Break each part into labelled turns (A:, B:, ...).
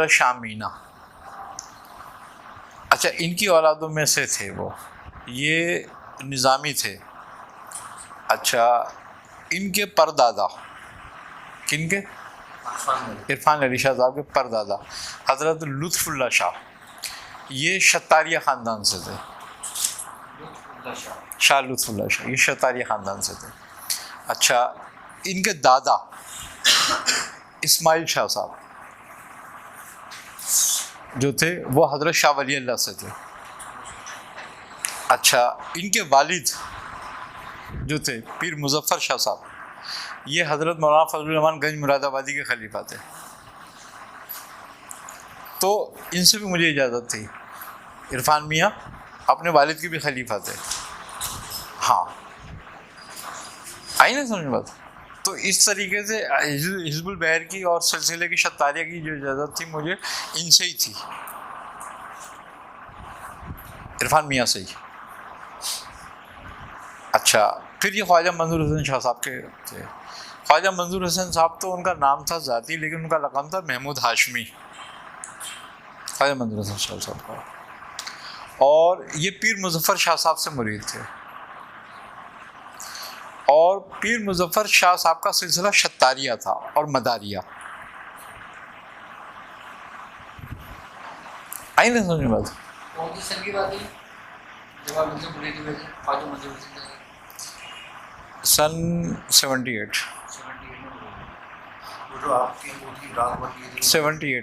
A: शामीना। अच्छा, इनकी औलादों में से थे वो, ये निज़ामी थे। अच्छा, इनके परदादा, किनके? इरफान अली शाह साहब के परदादा हज़रत लुत्फ़ुल्लाह शाह, ये शतारिया ख़ानदान से थे। शाह लुत्फ़ुल्लाह शाह, ये शतारिया ख़ानदान से थे। अच्छा, इनके दादा इस्माइल शाह साहब जो थे वो हज़रत शाह वली अल्लाह से थे। अच्छा, इनके वालिद जो थे पीर मुज़फ़्फ़र शाह साहब, ये हज़रत मौलाना फज़लुर रहमान गंज मुरादाबादी के खलीफा थे। तो इनसे भी मुझे इजाज़त थी। इरफान मियाँ अपने वालिद के भी खलीफा थे। हाँ, आई ना समझ बात। तो इस तरीके से हिज़्बुल बहर की और सिलसिले की शतारिया की जो इजाज़त थी मुझे इनसे ही थी, इरफान मियाँ से ही। अच्छा, फिर ये ख्वाजा मंजूर हुसैन शाह साहब के थे। ख्वाजा मंजूर हुसैन साहब तो उनका नाम था ज़ाती, लेकिन उनका लक़ब था महमूद हाशमी, ख्वाजा मंजूर हुसैन शाह साहब का। और ये पीर मुज़फ़्फ़र शाह साहब से मुरीद थे। और पीर मुज़फ़्फ़र शाह साहब का सिलसिला शतारिया था और मदारिया। आई ना समझ बात। सन 78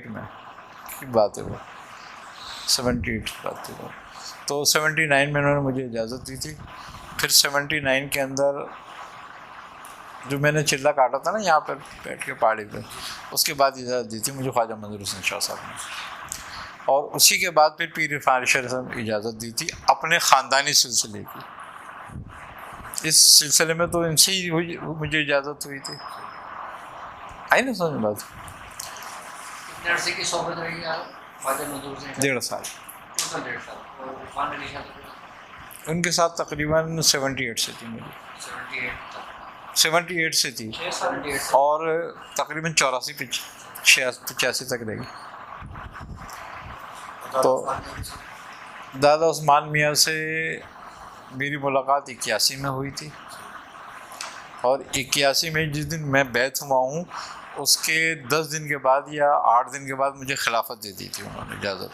A: में की बात है वो, 78 की बात है वो। तो 79 में उन्होंने मुझे इजाज़त दी थी। फिर 79 के अंदर जो मैंने चिल्ला काटा था ना यहाँ पर बैठ के पहाड़ी पे, उसके बाद इजाज़त दी थी मुझे ख्वाजा मंजूर हुसैन शाह साहब ने। और उसी के बाद फिर पीर इरफान साहब ने इजाज़त दी थी अपने ख़ानदानी सिलसिले की। इस सिलसिले में तो इनसे ही हुई, मुझे इजाज़त हुई थी। आई ना समझ बात। 1.5 साल उनके साथ तकरीबन 78 से थी मुझे, 78 से थी और तकरीबन 84-85 तक रही। तो दादा उस्मान मियाँ से मेरी मुलाकात 81 में हुई थी। और 81 में जिस दिन मैं बैत हुआ हूँ उसके 10 दिन के बाद या 8 दिन के बाद मुझे खिलाफत दे दी थी उन्होंने, इजाज़त।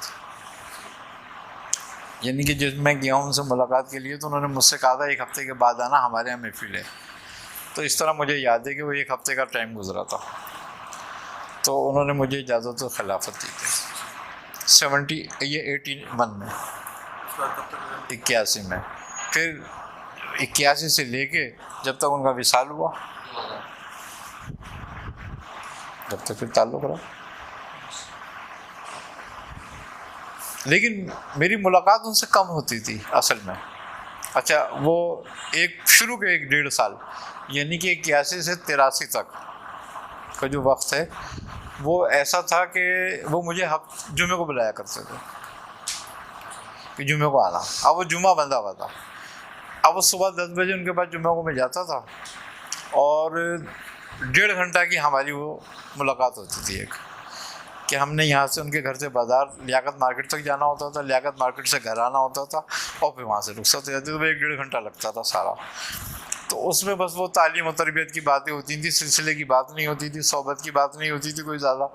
A: यानी कि जब मैं गया हूँ उनसे मुलाकात के लिए तो उन्होंने मुझसे कहा था 1 हफ़्ते के बाद आना, हमारे यहाँ महफिल है। तो इस तरह मुझे याद है कि वो 1 हफ़्ते का टाइम गुजरा था। तो उन्होंने मुझे इजाज़त और खिलाफत दी थी 81 में, 81 में। फिर 81 से लेके जब तक उनका विसाल हुआ, जब तक फिर ताल्लुक़ रहा। लेकिन मेरी मुलाकात उनसे कम होती थी असल में। अच्छा, वो शुरू के 1.5 साल यानी कि 81 से 83 तक का जो वक्त है वो ऐसा था कि वो मुझे जुमे को बुलाया करते थे कि जुमे को आना। अब वो जुमा बंधा हुआ था। अब वो सुबह 10 बजे उनके पास जुमे को मैं जाता था और 1.5 घंटा की हमारी वो मुलाकात होती थी। एक कि हमने यहाँ से उनके घर से बाज़ार लियाकत मार्केट तक जाना होता था, लियाकत मार्केट से घर आना होता था और फिर वहाँ से रुखसत हो जाती, तो 1.5 घंटा लगता था सारा। तो उसमें बस वो तालीम और तरबियत की बातें होती थी, सिलसिले की बात नहीं होती थी, सोबत की बात नहीं होती थी कोई ज़्यादा।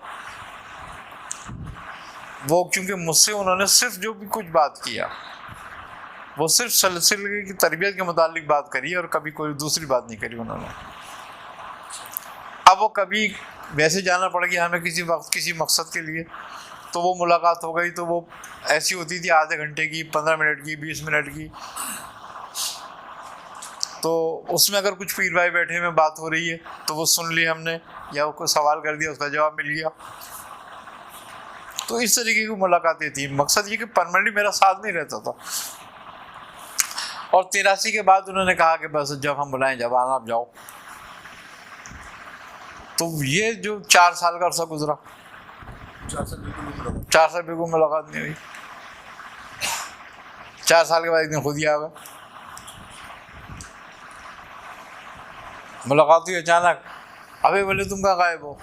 A: वो क्योंकि मुझसे उन्होंने सिर्फ जो भी कुछ बात किया वो सिर्फ सिलसिले की तरबियत के मुतालिक बात करी और कभी कोई दूसरी बात नहीं करी उन्होंने। अब वो कभी वैसे जाना पड़ गया हमें किसी वक्त किसी मकसद के लिए, तो वो मुलाकात हो गई, तो वो ऐसी होती थी आधे घंटे की, 15 मिनट की, 20 मिनट की। तो उसमें अगर कुछ पीर भाई बैठे में बात हो रही है तो वो सुन ली हमने, या वो कोई सवाल कर दिया उसका जवाब मिल गया। तो इस तरीके की मुलाकातें थी। मकसद ये कि परमानेंटली मेरा साथ नहीं रहता था। और 83 के बाद उन्होंने कहा कि बस जब हम बुलाएं जब आना, आप जाओ। तो ये जो 4 साल का अर्सा गुजरा, 4 साल बिल्कुल मुलाकात नहीं हुई। 4 साल के बाद एक दिन खुद ही आ गए, मुलाकात हुई अचानक। अबे बोले तुम कहाँ गायब हो?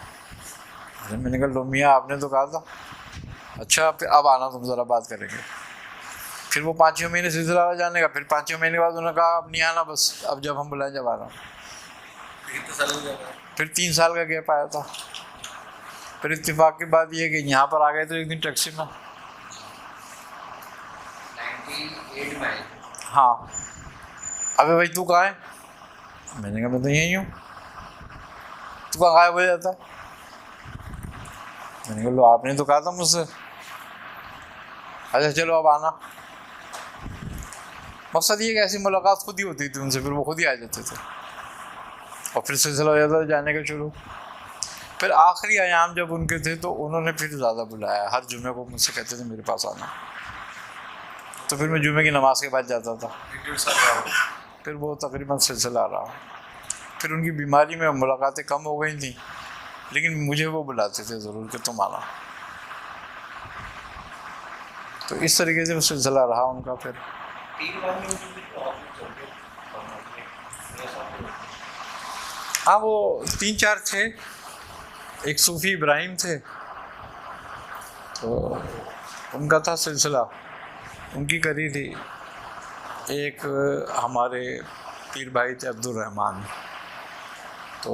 A: मैंने कहा लो मियाँ, आपने तो कहा था अच्छा फिर अब आना, तुम ज़रा बात करेंगे। फिर वो 5-6 महीने सिलसिला जाने का, फिर 5-6 महीने के बाद उन्होंने कहा अब नहीं आना, बस अब जब हम बुलाएं जब आना। फिर 3 साल का गैप आया था। फिर इत्तेफाक की बात ये कि यहाँ पर आ गए तो एक दिन टैक्सी में
B: 98 में।
A: हाँ, अबे भाई तू कहाँ है? मैंने कहा मैं तो यहीं हूँ। तू कहाँ गायब हो जाता? मैंने कहा लो आपने तो कहा था मुझसे। अच्छा चलो अब आना। मकसद ये कि ऐसी मुलाकात खुद ही होती थी उनसे, फिर वो खुद ही आ जाते थे और फिर सिलसिला हो जाता था जाने का शुरू। फिर आखिरी अयाम जब उनके थे तो उन्होंने फिर ज़्यादा बुलाया, हर जुमे को मुझसे कहते थे मेरे पास आना। तो फिर मैं जुमे की नमाज के बाद जाता था। फिर वो तकरीबन सिलसिला रहा। फिर उनकी बीमारी में मुलाकातें कम हो गई थी, लेकिन मुझे वो बुलाते थे ज़रूर कि तुम आना। तो इस तरीके से वो सिलसिला रहा उनका। फिर हाँ, वो 3-4 थे। एक सूफ़ी इब्राहिम थे, तो उनका था सिलसिला, उनकी करी थी। एक हमारे पीर भाई थे अब्दुल रहमान, तो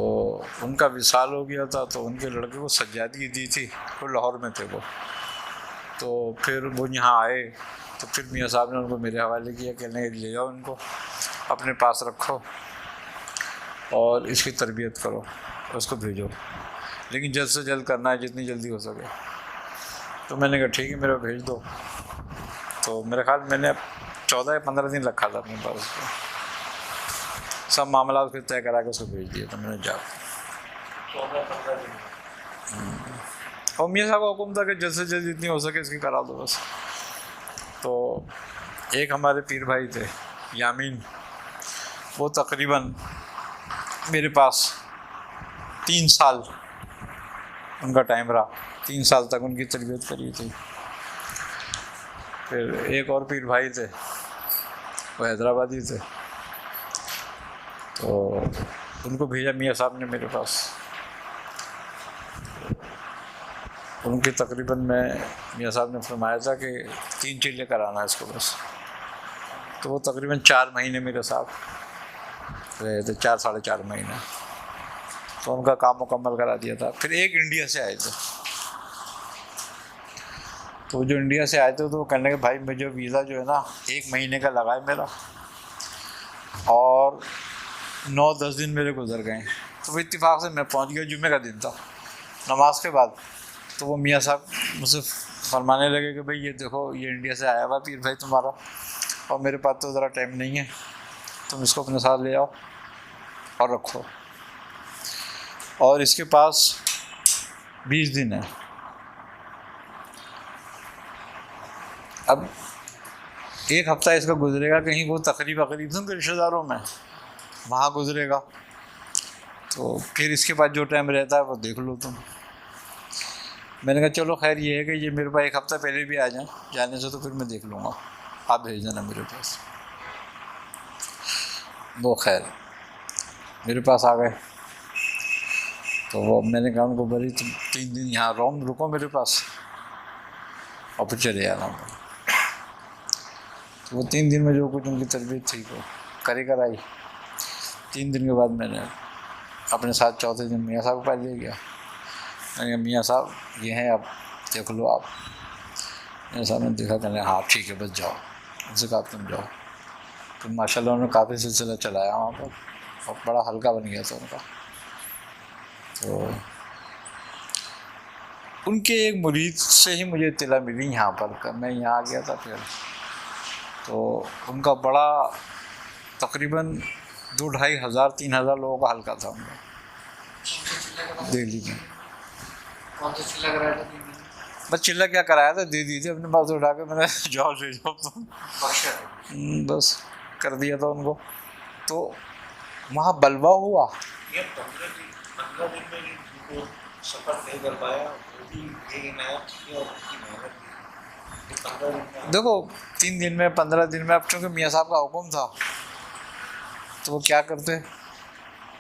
A: उनका विसाल हो गया था, तो उनके लड़के को सज्जादगी दी थी, वो लाहौर में थे वो। तो फिर वो यहाँ आए, तो फिर मियाँ साहब ने उनको मेरे हवाले किया, कहने ले जाओ इनको अपने पास रखो और इसकी तरबियत करो, उसको भेजो, लेकिन जल्द से जल्द करना है, जितनी जल्दी हो सके। तो मैंने कहा ठीक है मेरा भेज दो। तो मेरे ख्याल मैंने 14 या 15 दिन रखा था अपने पास उसको, सब मामला उसके तय करा के उसको भेज दिया। तो मैंने जा
B: 14-15 दिन।
A: और मियाँ साहब का हुक्म था कि जल्द से जल्द जितनी हो सके इसकी करा दो बस। तो एक हमारे पीर भाई थे यामीन, वो तकरीबन मेरे पास 3 साल उनका टाइम रहा, 3 साल तक उनकी तरबियत करी थी। फिर एक और पीर भाई थे, वो हैदराबादी थे, तो उनको भेजा मियाँ साहब ने मेरे पास। उनके तकरीबन में मियाँ साहब ने फरमाया था कि 3 चिल्ले कराना है इसको बस। तो वो तकरीबन 4 महीने मेरे साथ रहे थे, 4-4.5 महीने। तो उनका काम मुकम्मल करा दिया था। फिर एक इंडिया से आए थे, तो जो इंडिया से आए थे तो वो कहने के भाई मुझे वीज़ा जो है ना 1 महीने का लगा है मेरा, और 9-10 दिन मेरे गुजर गए। तो वो इत्तेफाक से मैं पहुंच गया, जुम्मे का दिन था, नमाज के बाद। तो वो मियाँ साहब मुझसे फरमाने लगे कि भाई ये देखो ये इंडिया से आया हुआ पीर भाई तुम्हारा, और मेरे पास तो ज़रा टाइम नहीं है, तुम इसको अपने साथ ले आओ और रखो, और इसके पास 20 दिन है। अब 1 हफ्ता इसका गुजरेगा कहीं वो तकरीब उनके रिश्तेदारों में, वहाँ गुजरेगा। तो फिर इसके बाद जो टाइम रहता है वो देख लो तुम। मैंने कहा चलो खैर ये है कि ये मेरे पास 1 हफ्ता पहले भी आ जाए जाने से, तो फिर मैं देख लूँगा, आप भेज देना मेरे पास। वो खैर मेरे पास आ गए। तो वो मैंने कहा उनको बड़ी 3 दिन यहाँ रुको मेरे पास और फिर चले आना। तो वो 3 दिन में जो कुछ उनकी तरबियत थी वो करी कराई। 3 दिन के बाद मैंने अपने साथ 4थे दिन मियाँ साहब को पास ले गया। मैंने कहा मियाँ साहब ये हैं, आप देख लो आप। मियाँ साहब ने देखा, कहने हाँ ठीक है बस जाओ। उनसे कहा तुम जाओ। तो माशाल्लाह उन्होंने काफ़ी सिलसिला चलाया वहाँ पर, और बड़ा हल्का बन गया था उनका। तो उनके एक मुरीद से ही मुझे इत्तला मिली यहाँ पर, मैं यहाँ आ गया था फिर। तो उनका बड़ा तकरीबन 2-2.5 हज़ार 3 हज़ार लोगों का हल्का था उनका दिल्ली में।
B: कौन सा चिल्ला कराया था?
A: बस चिल्ला क्या कराया था, दे दी थी अपने पास उठा के, मैंने जाओ ले जाओ तुम, बस कर दिया था उनको। तो वहाँ बलवा हुआ।
B: ये 15 दिन में उनको सफर नहीं कर पाया, वो भी एक इनायत थी और उनकी मेहनत थी। 15 दिन में
A: देखो 3 दिन में 15 दिन में, अब चूँकि मियाँ साहब का हुक्म था तो वो क्या करते,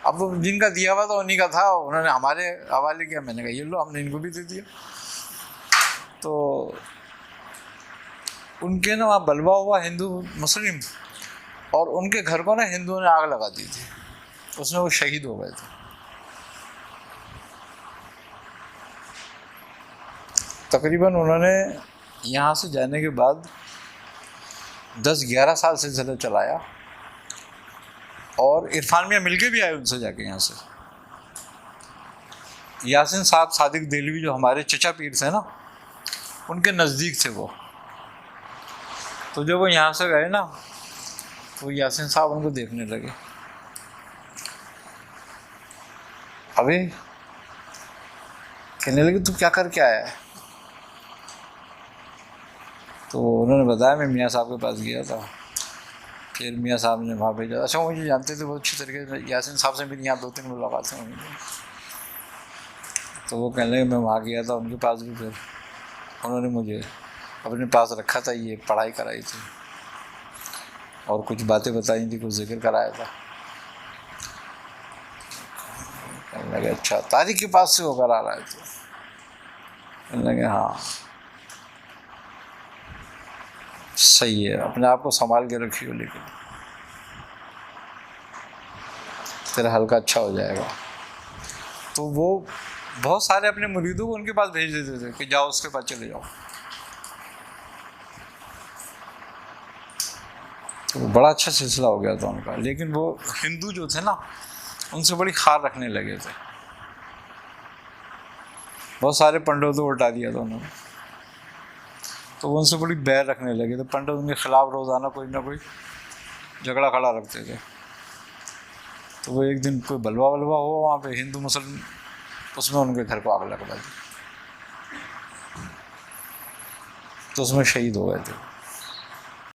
A: अब वो जिनका दिया हुआ था उन्हीं का था, उन्होंने हमारे हवाले किया। मैंने कहा ये लो, हमने इनको भी दे दिया। तो उनके ना वहाँ बलवा हुआ हिंदू मुस्लिम, और उनके घर को ना हिंदुओं ने आग लगा दी थी, उसमें वो शहीद हो गए थे। तकरीबन उन्होंने यहाँ से जाने के बाद 10-11 साल सिलसिला चलाया, और इरफान मियाँ मिल के भी आए उनसे जाके यहाँ से। यासीन साहब सादिक देलवी जो हमारे चचा पीर थे ना, उनके नज़दीक थे वो। तो जब वो यहाँ से गए ना, तो यासीन साहब उनको देखने लगे, अबे कहने लगे तू क्या करके आया है? तो उन्होंने बताया मैं मियाँ साहब के पास गया था, फिर मियाँ साहब ने वहाँ भेजा। अच्छा, मुझे जानते थे बहुत अच्छी तरीके से, यासीन साहब से मेरी यहाँ 2-3 मुलाकातें हुई थी। तो वो कहने लगे मैं वहाँ गया था उनके पास भी, फिर उन्होंने मुझे अपने पास रखा था, ये पढ़ाई कराई थी और कुछ बातें बताई थी, कुछ जिक्र कराया था। कहने लगे अच्छा तारिक के पास से होकर आ रहा है? तो कहने लगे हाँ सही है, अपने आप को संभाल के रखियो, लेकिन तेरा हल्का अच्छा हो जाएगा। तो वो बहुत सारे अपने मुरीदों को उनके पास भेज देते थे कि जाओ उसके पास चले जाओ। तो बड़ा अच्छा सिलसिला हो गया था उनका। लेकिन वो हिंदू जो थे ना, उनसे बड़ी खार रखने लगे थे, बहुत सारे पंडितों को उल्टा दिया था उन्होंने, तो वो उनसे बड़ी बैर रखने लगे थे। पंडित उनके खिलाफ रोज़ाना कोई ना कोई झगड़ा खड़ा रखते थे। तो वो एक दिन कोई बलवा हुआ वहाँ पे हिंदू मुस्लिम, उसमें उनके घर को आग लगा दी, तो उसमें शहीद हो गए थे।